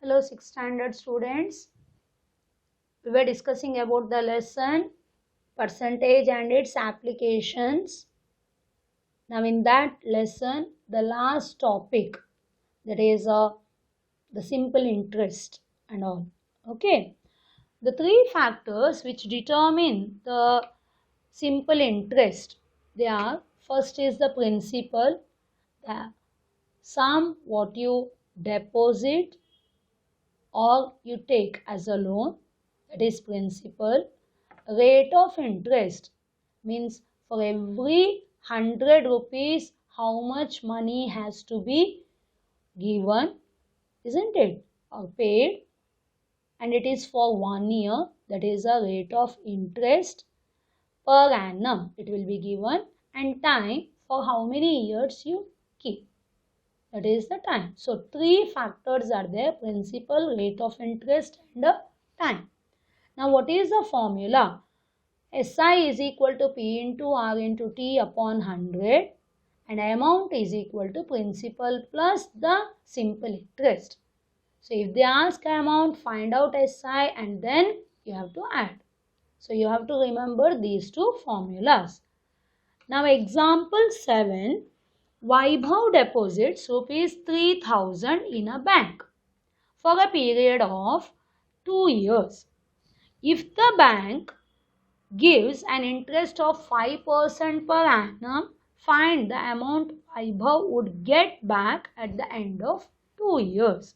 Hello, 6th standard students. We were discussing about the lesson percentage and its applications. Now, in that lesson, the last topic, that is the simple interest and all. Okay. The three factors which determine the simple interest, they are: first is the principal, the sum what you deposit or you take as a loan, that is principal. Rate of interest means for every 100 rupees how much money has to be given, isn't it, or paid, and it is for 1 year, that is a rate of interest per annum it will be given, and time for how many years you keep, that is the time. So three factors are there: principal, rate of interest, and time. Now what is the formula? SI is equal to P into R into T upon 100, and amount is equal to principal plus the simple interest. So if they ask amount, find out SI and then you have to add. So you have to remember these two formulas. Now example 7, Vaibhav deposits rupees 3000 in a bank for a period of 2 years. If the bank gives an interest of 5% per annum, find the amount Vaibhav would get back at the end of 2 years.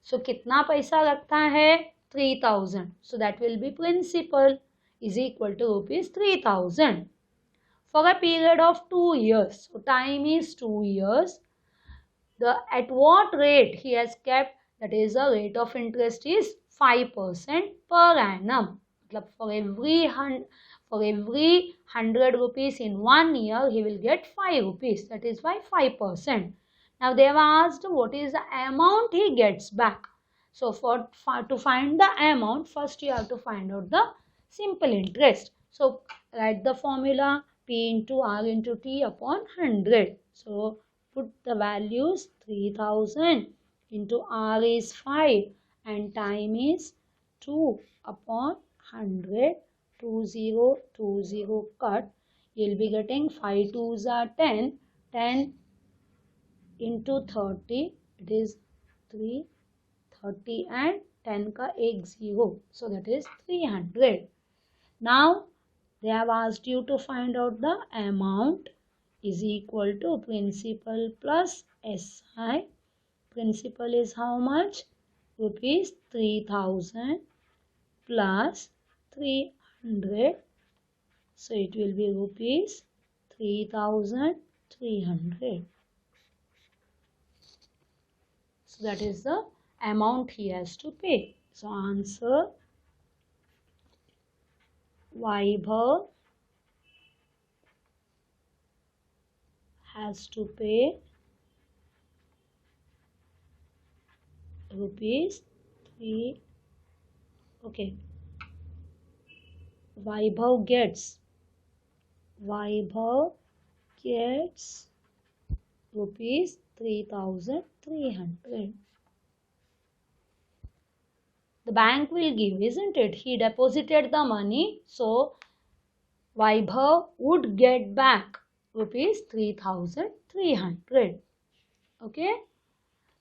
So कितना पैसा लगता है? 3000. So that will be principal is equal to rupees 3000 for a period of 2 years. So time is 2 years. At what rate he has kept, that is the rate of interest is 5% per annum. For every 100 rupees in 1 year, he will get 5 rupees. That is why 5%. Now they have asked what is the amount he gets back. So to find the amount, first you have to find out the simple interest. So write the formula: P into R into T upon 100. So put the values: 3000 into R is 5 and time is 2 upon 100. 20 cut, you will be getting 5 2s are 10, 10 into 30, it is 330 and 10 ka ek 0, so that is 300. Now they have asked you to find out the amount is equal to principal plus SI. Principal is how much? Rupees 3000 plus 300. So it will be rupees 3300. So that is the amount he has to pay. So answer: Vaibhav has to pay rupees 3. Okay. Vaibhav gets rupees 3300. The bank will give, isn't it? He deposited the money, so Vaibhav would get back rupees 3300. Okay.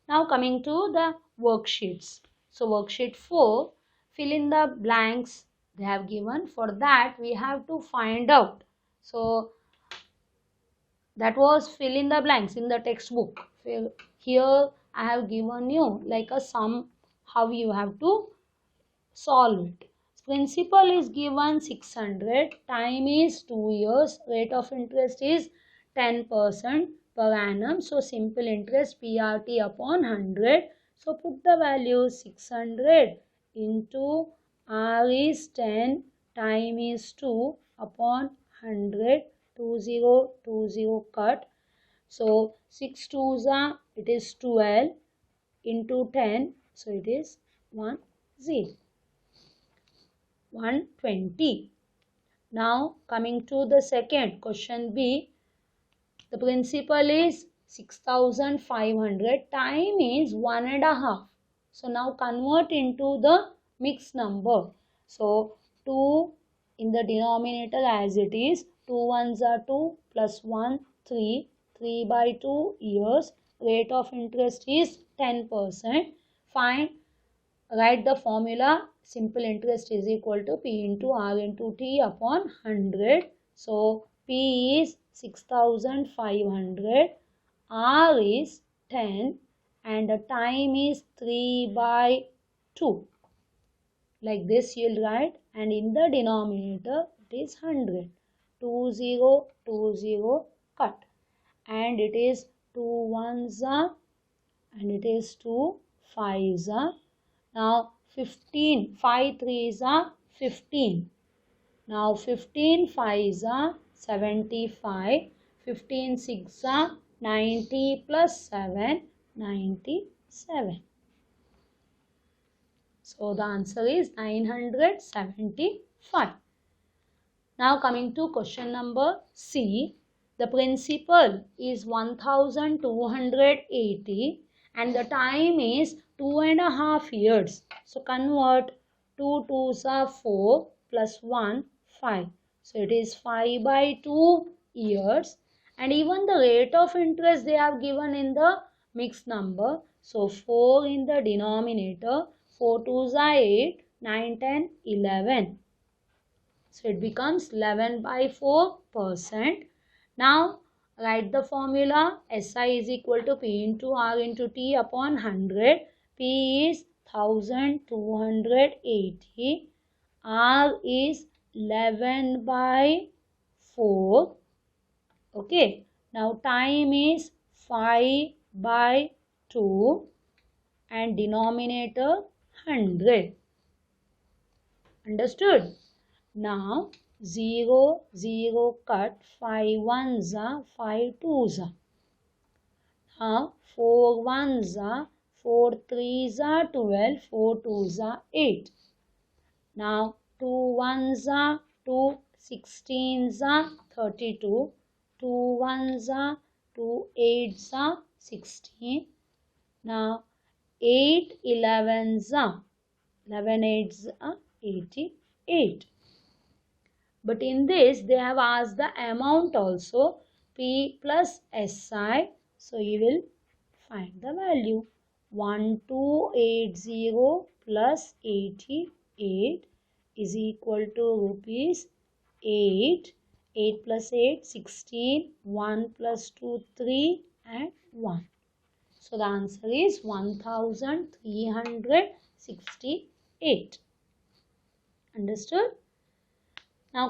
Now coming to the worksheets. So worksheet 4, fill in the blanks they have given. For that we have to find out. So that was fill in the blanks in the textbook. Here I have given you like a sum, how you have to solve it. Principal is given 600, time is 2 years, rate of interest is 10% per annum. So simple interest PRT upon 100. So put the value: 600 into R is 10, time is 2 upon 100, 20 cut. So 6 2s are, it is 12 into 10, so it is 120. Now coming to the second question B, the principal is 6500, time is 1.5. So now convert into the mixed number. So 2 in the denominator as it is. 2 ones are 2 plus 1 3. 3 by 2 years. Rate of interest is 10%. Write the formula. Simple interest is equal to P into R into T upon 100. So P is 6500. R is 10 and the time is 3 by 2. Like this you will write, and in the denominator it is 100. 20 20 cut, and it is 2 ones are and it is 2 5s are. Now 15 5 3s are 15. Now 15 5s are 75. 15 6 are 90 plus 7 97. So the answer is 975. Now coming to question number C. The principal is 1280 and the time is 2.5 years. So convert 2 2s are 4 plus 1 5. So it is 5 by 2 years, and even the rate of interest they have given in the mixed number. So 4 in the denominator, 4 2s are 8, 9 10 11. So it becomes 11 by 4%. Now write the formula. SI is equal to P into R into T upon 100. P is 1280. R is 11 by 4. Okay. Now time is 5 by 2 and denominator 100. Understood? Now 0 0 cut, 5 ones are 5 twos are. Now 4 ones are 4 threes are 12, 4 twos are 8. Now 2 ones are 2, 16s are 32, 2 ones are 2 8s are 16. Now 8 11s are 11 8s are 88. But in this they have asked the amount also, P plus SI. So you will find the value. 1280 plus 88 is equal to rupees 8. 8 plus 8 16. 1 plus 2 3 and 1. So the answer is 1368. Understood? Now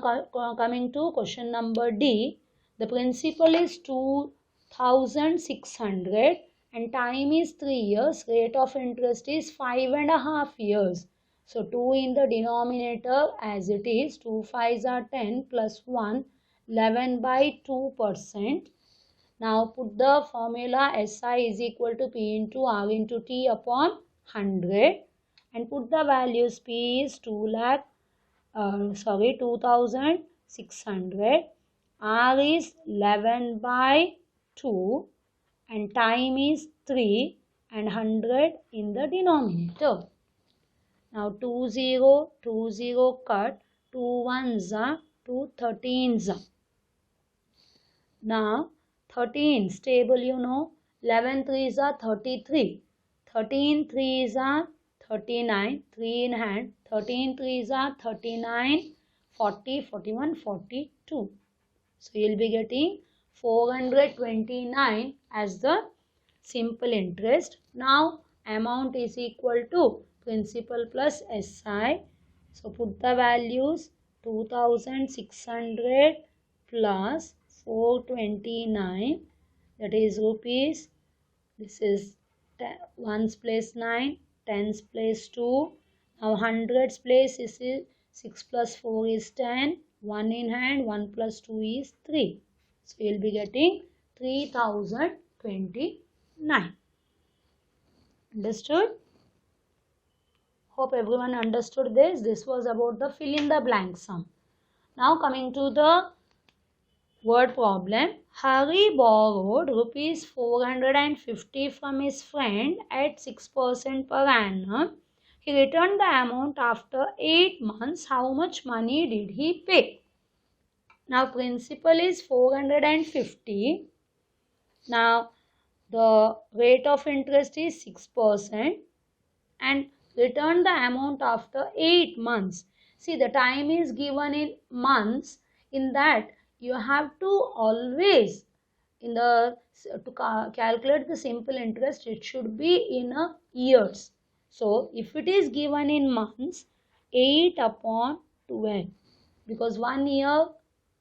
coming to question number D. The principal is 2600 and time is 3 years. Rate of interest is 5.5 years. So 2 in the denominator as it is. 2 5s are 10 plus 1, 11 by 2%. Now put the formula. SI is equal to P into R into T upon 100 and put the values. P is 2600. R is 11 by 2 and time is 3 and 100 in the denominator. Now 20 20 cut, 2 ones are 2 13s are. Now 13 stable, you know. 11 threes are 33. 13 threes are 39. 3 in hand. 13 threes are 39. 40, 41, 42. So you will be getting 429 as the simple interest. Now amount is equal to principal plus SI. So put the values. 2600 plus 429, that is rupees. This is 1's place 9, 10's place 2. Now 100's place is 6 plus 4 is 10. 1 in hand, 1 plus 2 is 3. So you will be getting 3029. Understood? Hope everyone understood this. This was about the fill in the blank sum. Now coming to the word problem. Hari borrowed rupees 450 from his friend at 6% per annum. He returned the amount after 8 months. How much money did he pay? Now principal is 450. Now the rate of interest is 6% and return the amount after 8 months. See, the time is given in months. In that you have to always calculate the simple interest, it should be in a years. So if it is given in months, 8 upon 12, because 1 year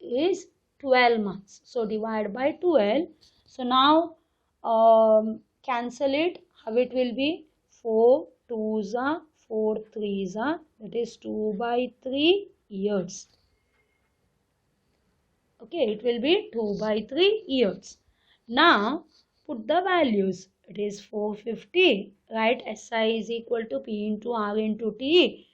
is 12 months, so divide by 12. So now cancel it. How it will be? 4 2s are 4 3s are, that is 2 by 3 years. Okay, it will be 2 by 3 years. Now put the values. It is 450. Write SI is equal to P into R into T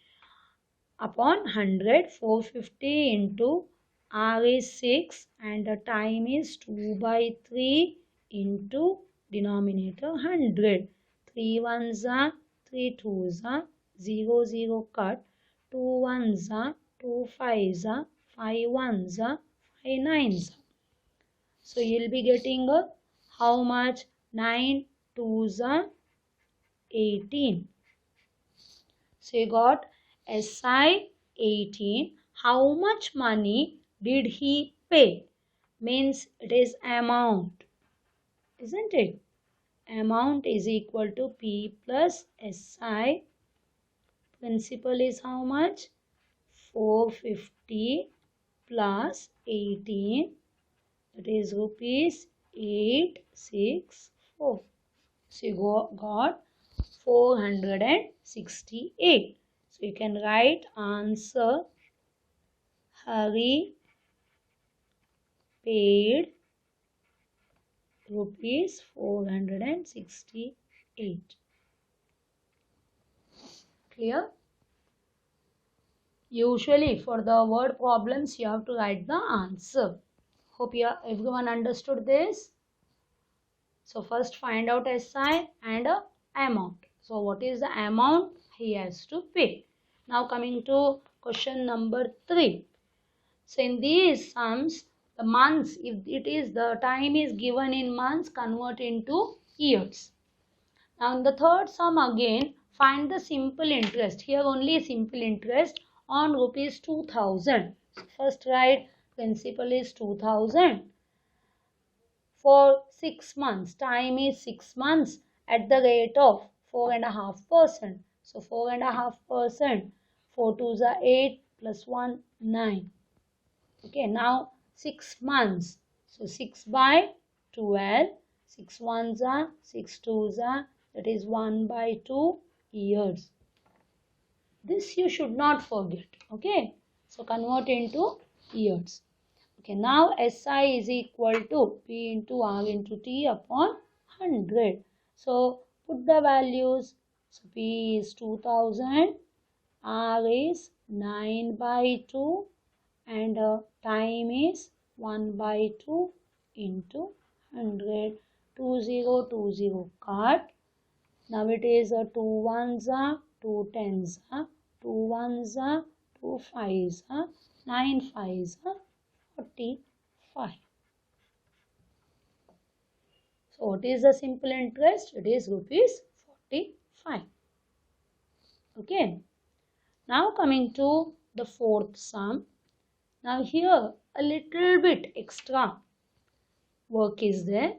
upon 100. 450 into R is 6 and the time is 2 by 3 into denominator 100. 3 ones are 3 twos are 0 0 cut. 2 ones are 2 fives are 5 ones are 5 nines. So you'll be getting how much? 9 twos are 18. So you got SI 18. How much money did he pay? Means it is amount, isn't it? Amount is equal to P plus SI. Principal is how much? 450 plus 18. That is rupees 864. So you got 468. So you can write answer. Hari paid rupees 468. Clear? Usually for the word problems you have to write the answer. Hope everyone understood this. So first find out SI and amount. So what is the amount he has to pay? Now coming to question number 3. So in these sums, the months, if it is the time is given in months, convert into years. Now in the third sum again, find the simple interest. Here only simple interest on rupees 2000. So first write principal is 2000. For 6 months, time is 6 months at the rate of 4.5%. So 4.5%, 4 twos are 8 plus 1, 9. Okay, now 6 months. So 6 by 12, 6 ones are, 6 twos are, that is 1 by 2 years. This you should not forget. Okay, so convert into years. Okay, now SI is equal to P into R into T upon 100. So put the values. So P is 2000, R is 9 by 2 and time is 1 by 2 into 100. 2020 cut. Now it is 2 ones are, 2 tens are, 2 ones are, 2 fives are, 9 fives are 45. So what is the simple interest? It is rupees 45. Okay. Now coming to the fourth sum. Now here a little bit extra work is there.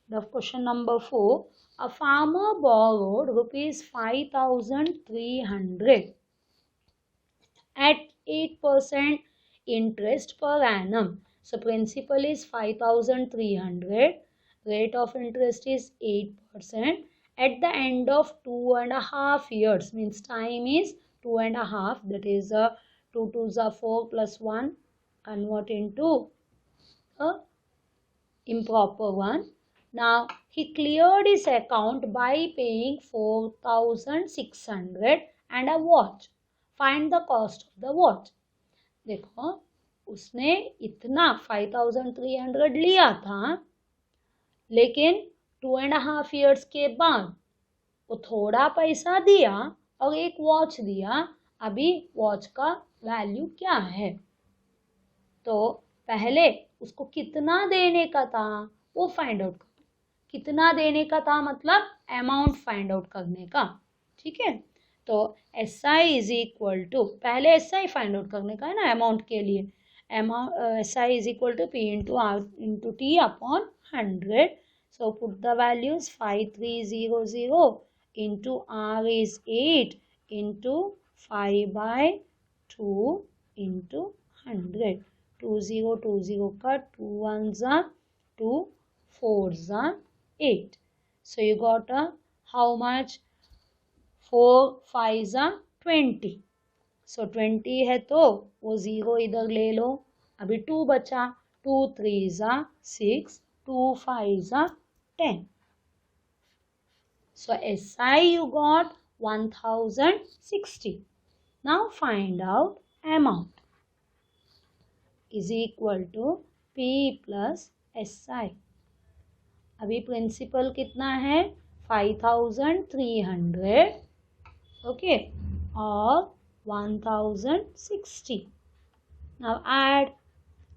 The question number 4. A farmer borrowed rupees 5,300 at 8% interest per annum. So principal is 5,300. Rate of interest is 8%. At the end of 2.5 years, means time is 2.5. That is 2 twos are 4 plus 1. Convert into a improper one. Now he cleared his account by paying 4,600 and a watch. Find the cost of the watch. देखो उसने इतना 5300 लिया था, लेकिन 2.5 years के बाद वो थोड़ा पैसा दिया और एक वॉच दिया। अभी वॉच का वैल्यू क्या है? तो पहले उसको कितना देने का था वो फाइंड आउट करना। कितना देने का था मतलब अमाउंट फाइंड आउट करने का। ठीक है, तो SI इज इक्वल टू, पहले SI फाइंड आउट करने का है ना अमाउंट के लिए। SI is equal to P into T upon 100. So put the values 5300 into R is 8 into 5/2 into 100. 20 का 2 1s are 2 4s are 8. So you got a how much? 4 5s are 20. So 20 है तो वो 0 इधर ले लो, अभी 2 बचा। 2 3s are 6, 2 5s are 10. So SI you got 1060. Now find out amount is equal to P plus SI. अभी principal कितना है? 5300, ओके, और 1060. Now add.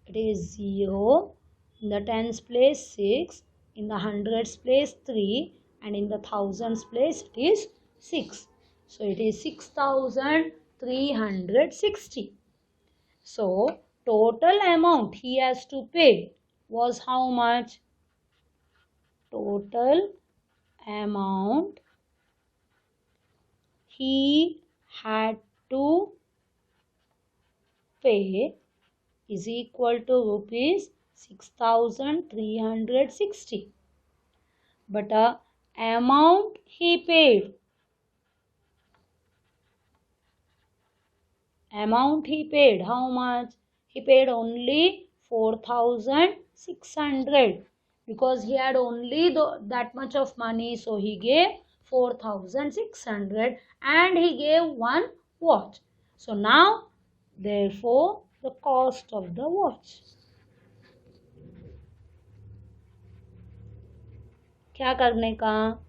It is 0, in the tens place 6, in the hundreds place 3, and in the thousands place it is 6. So it is 6360. So total amount he has to pay was how much? Total amount he had to pay is equal to rupees 6360. But amount he paid, how much? He paid only 4600 because he had only that much of money. So he gave 4600 and he gave one watch. So now therefore the cost of the watch. क्या करने का?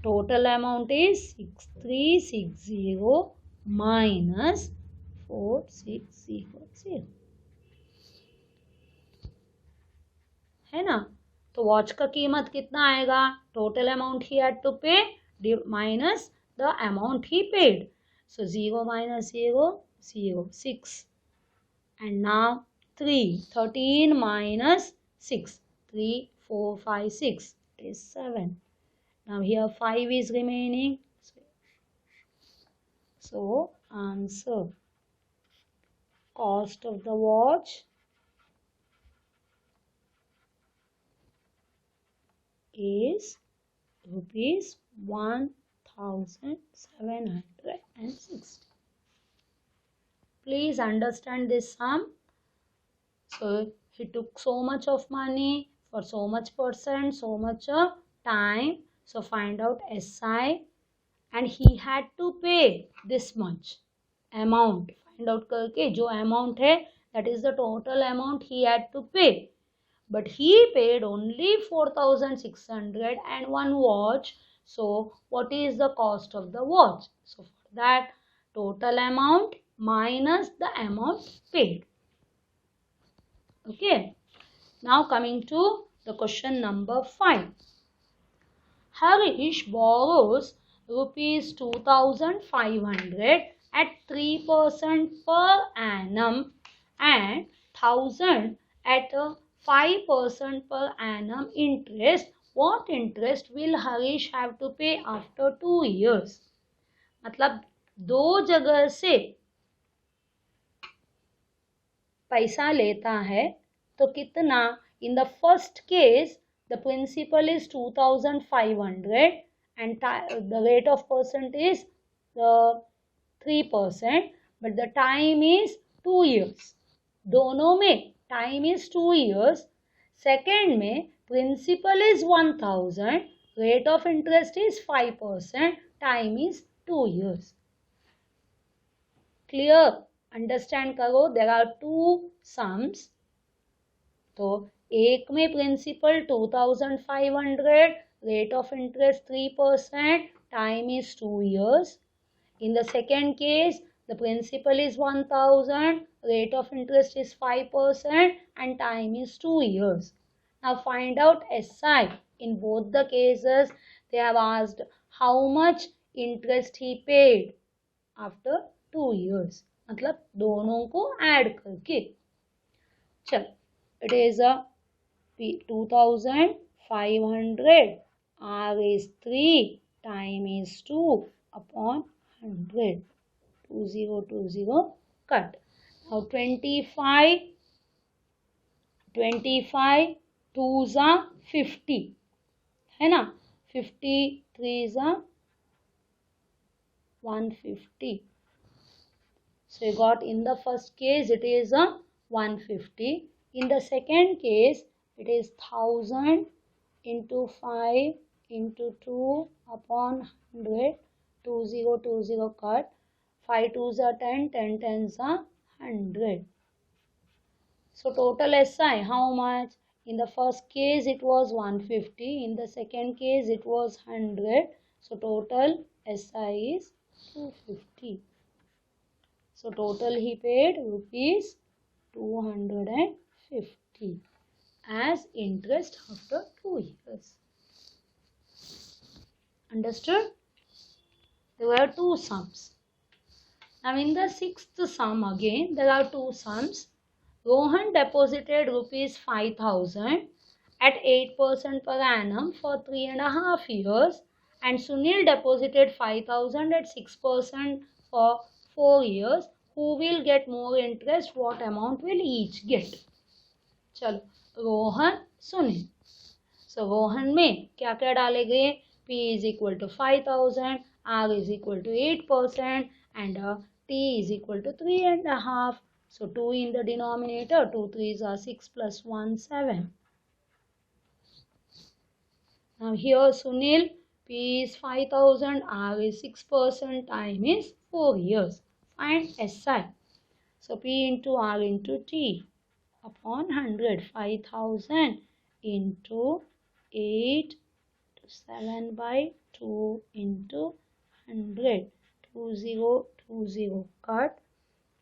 Total amount is 6360 minus 4600 है ना। तो watch का कीमत कितना आएगा? Total amount he had to pay minus the amount he paid. So 0 minus 0 0 6, and now 13 minus 6 3 4 5 6 is 7. Now here 5 is remaining. So answer, cost of the watch is rupees 1760. Please understand this sum. So he took so much of money for so much percent, so much time. So find out SI, and he had to pay this much amount. Find out करके जो amount है, that is the total amount he had to pay. But he paid only 4600 and one watch. So what is the cost of the watch? So for that, total amount minus the amount paid. Okay. Now coming to the question number 5. Harish borrows rupees 2500 at 3% per annum and 1000 at 5% per annum interest. What interest will Harish have to pay after 2 years? मतलब दो जगह से पैसा लेता है तो कितना? In the first case, the principal is 2500 and the rate of percent is 3%, but the time is 2 years. दोनों में time is 2 years. Second में principal is 1000, rate of interest is 5%, time is 2 years. Clear? Understand करो, there are two sums. तो एक में principal 2500, rate of interest 3%, time is 2 years. In the second case, the principal is 1000, rate of interest is 5%, and time is 2 years. Now find out SI. In both the cases, they have asked how much interest he paid after 2 years. मतलब दोनों को add करके। चल, it is a 2500, R is 3, time is 2 upon 100, 2020 cut. Now 25 2s are 50 है ना, 50 3s are 150. So you got in the first case it is a 150. In the second case it is 1000 into 5 into 2 upon 100, 2020 cut. 5 2s are 10, 10 10s are 100. So total SI how much? In the first case it was 150, in the second case it was 100. So total SI is 250. So total he paid rupees 250 as interest after 2 years. Understood? There were two sums. Now in the sixth sum again there are two sums. Rohan deposited rupees 5000 at 8% per annum for 3.5 years, and Sunil deposited 5000 at 6% for 4 years. Who will get more interest? What amount will each get? चलो, Rohan Sunil. So Rohan में क्या क्या डाले गए? P is equal to 5000, R is equal to 8%, and T is equal to 3.5. So 2 in the denominator, 2 3s are 6 plus 1 7. Now here Sunil, P is 5000, R is 6%, time is 4 years. Find SI. So P into R into T upon 100, 5000 into 8 to 7 by 2 into 100, 2020 cut.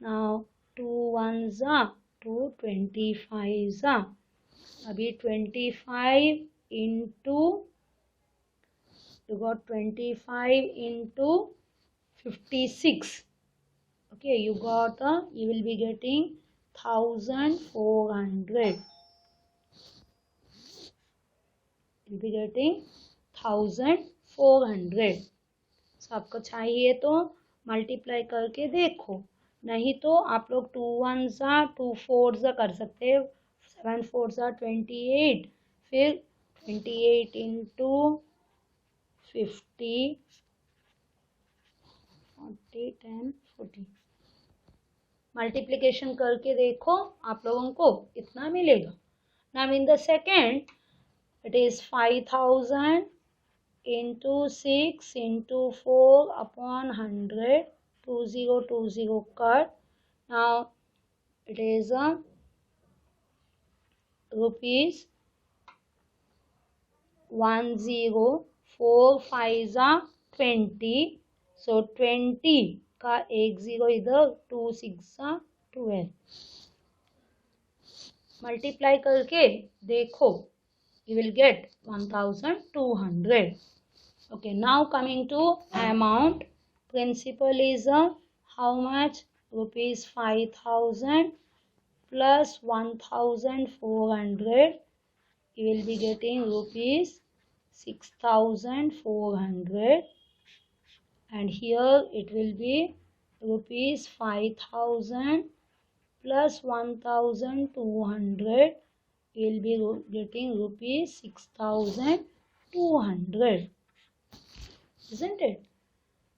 Now 2 1s are 2 25s are. अभी 25 into, you got 25 into 56. Okay, you will be getting 1400. You'll be getting 1400. So आपको चाहिए तो multiply करके देखो, नहीं तो आप लोग 2 1s are 2 4s कर सकते हैं. 7 4s are 28. फिर 28 into 50, 40 10 40. मल्टीप्लिकेशन करके देखो, आप लोगों को इतना मिलेगा. Now in the second it is 5000 into 6 into 4 upon 100, 2020 cut. Now it is rupees 1045 5s are 20. So 20 का एक 0 इधर, 2 6 are 12. मल्टीप्लाई करके देखो, you will get 1200. Okay, now coming to amount. Principal is how much? Rupees 5000 plus 1400. You will be getting rupees 6400, and here it will be rupees 5000 plus 1200. You will be getting rupees 6200, isn't it?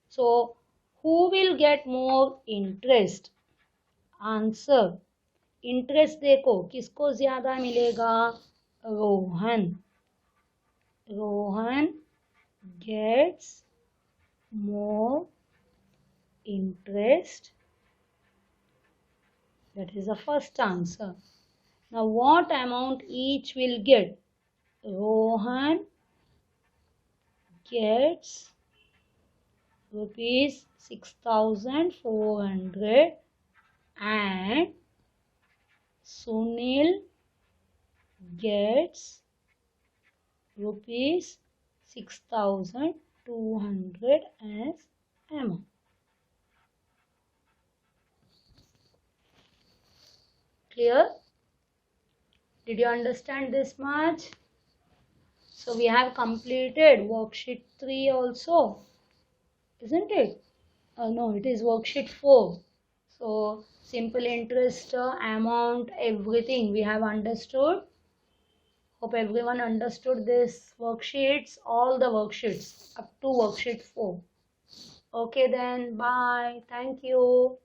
So who will get more interest? Answer. Interest देखो किसको ज्यादा मिलेगा? Rohan. Rohan gets more interest That is the first answer. Now what amount each will get? Rohan gets rupees 6,400 and Sunil gets rupees 6,200 as amount. Clear? Did you understand this much? So we have completed worksheet 3 also, isn't it? No, it is worksheet 4. So simple interest, amount, everything we have understood. Hope everyone understood this worksheets, all the worksheets up to worksheet 4. Okay then, bye. Thank you.